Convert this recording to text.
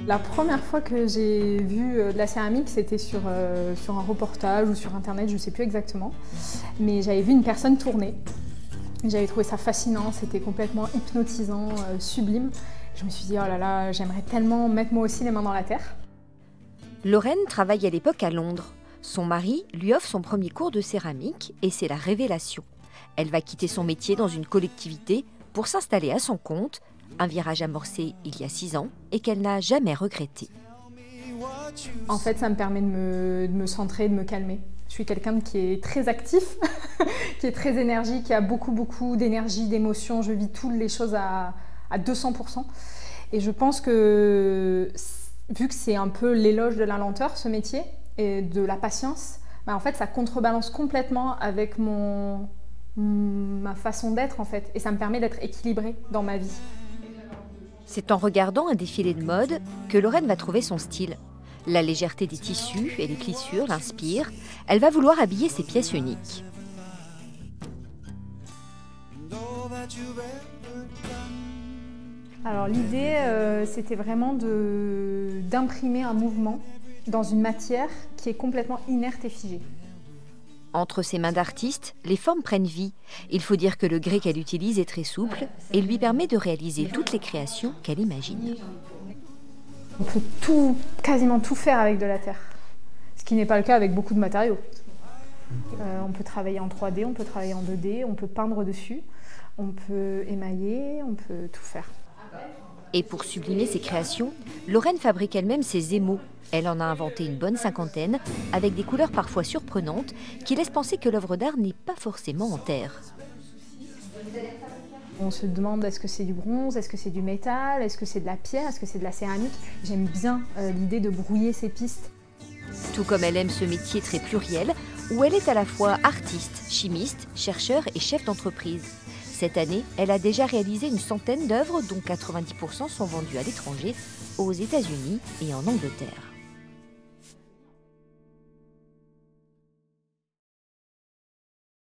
La première fois que j'ai vu de la céramique, c'était sur un reportage ou sur internet, je ne sais plus exactement. Mais j'avais vu une personne tourner. J'avais trouvé ça fascinant, c'était complètement hypnotisant, sublime. Je me suis dit, oh là là, j'aimerais tellement mettre moi aussi les mains dans la terre. Lorraine travaille à l'époque à Londres. Son mari lui offre son premier cours de céramique et c'est la révélation. Elle va quitter son métier dans une collectivité pour s'installer à son compte, un virage amorcé il y a 6 ans et qu'elle n'a jamais regretté. En fait, ça me permet de me centrer, de me calmer. Je suis quelqu'un qui est très actif, qui est très énergique, qui a beaucoup d'énergie, d'émotion. Je vis toutes les choses à 200%. Et je pense que, vu que c'est un peu l'éloge de la lenteur, ce métier, et de la patience, bah en fait, ça contrebalance complètement avec ma façon d'être, en fait. Et ça me permet d'être équilibrée dans ma vie. C'est en regardant un défilé de mode que Lorraine va trouver son style. La légèreté des tissus et les plissures l'inspirent. Elle va vouloir habiller ses pièces uniques. Alors l'idée, c'était vraiment d'imprimer un mouvement dans une matière qui est complètement inerte et figée. Entre ses mains d'artiste, les formes prennent vie. Il faut dire que le grès qu'elle utilise est très souple et lui permet de réaliser toutes les créations qu'elle imagine. On peut quasiment tout faire avec de la terre, ce qui n'est pas le cas avec beaucoup de matériaux. On peut travailler en 3D, on peut travailler en 2D, on peut peindre dessus, on peut émailler, on peut tout faire. Et pour sublimer ses créations, Lorraine fabrique elle-même ses émaux. Elle en a inventé une bonne 50aine, avec des couleurs parfois surprenantes, qui laissent penser que l'œuvre d'art n'est pas forcément en terre. On se demande est-ce que c'est du bronze, est-ce que c'est du métal, est-ce que c'est de la pierre, est-ce que c'est de la céramique. J'aime bien l'idée de brouiller ces pistes. Tout comme elle aime ce métier très pluriel, où elle est à la fois artiste, chimiste, chercheur et chef d'entreprise. Cette année, elle a déjà réalisé une centaine d'œuvres, dont 90% sont vendues à l'étranger, aux États-Unis et en Angleterre.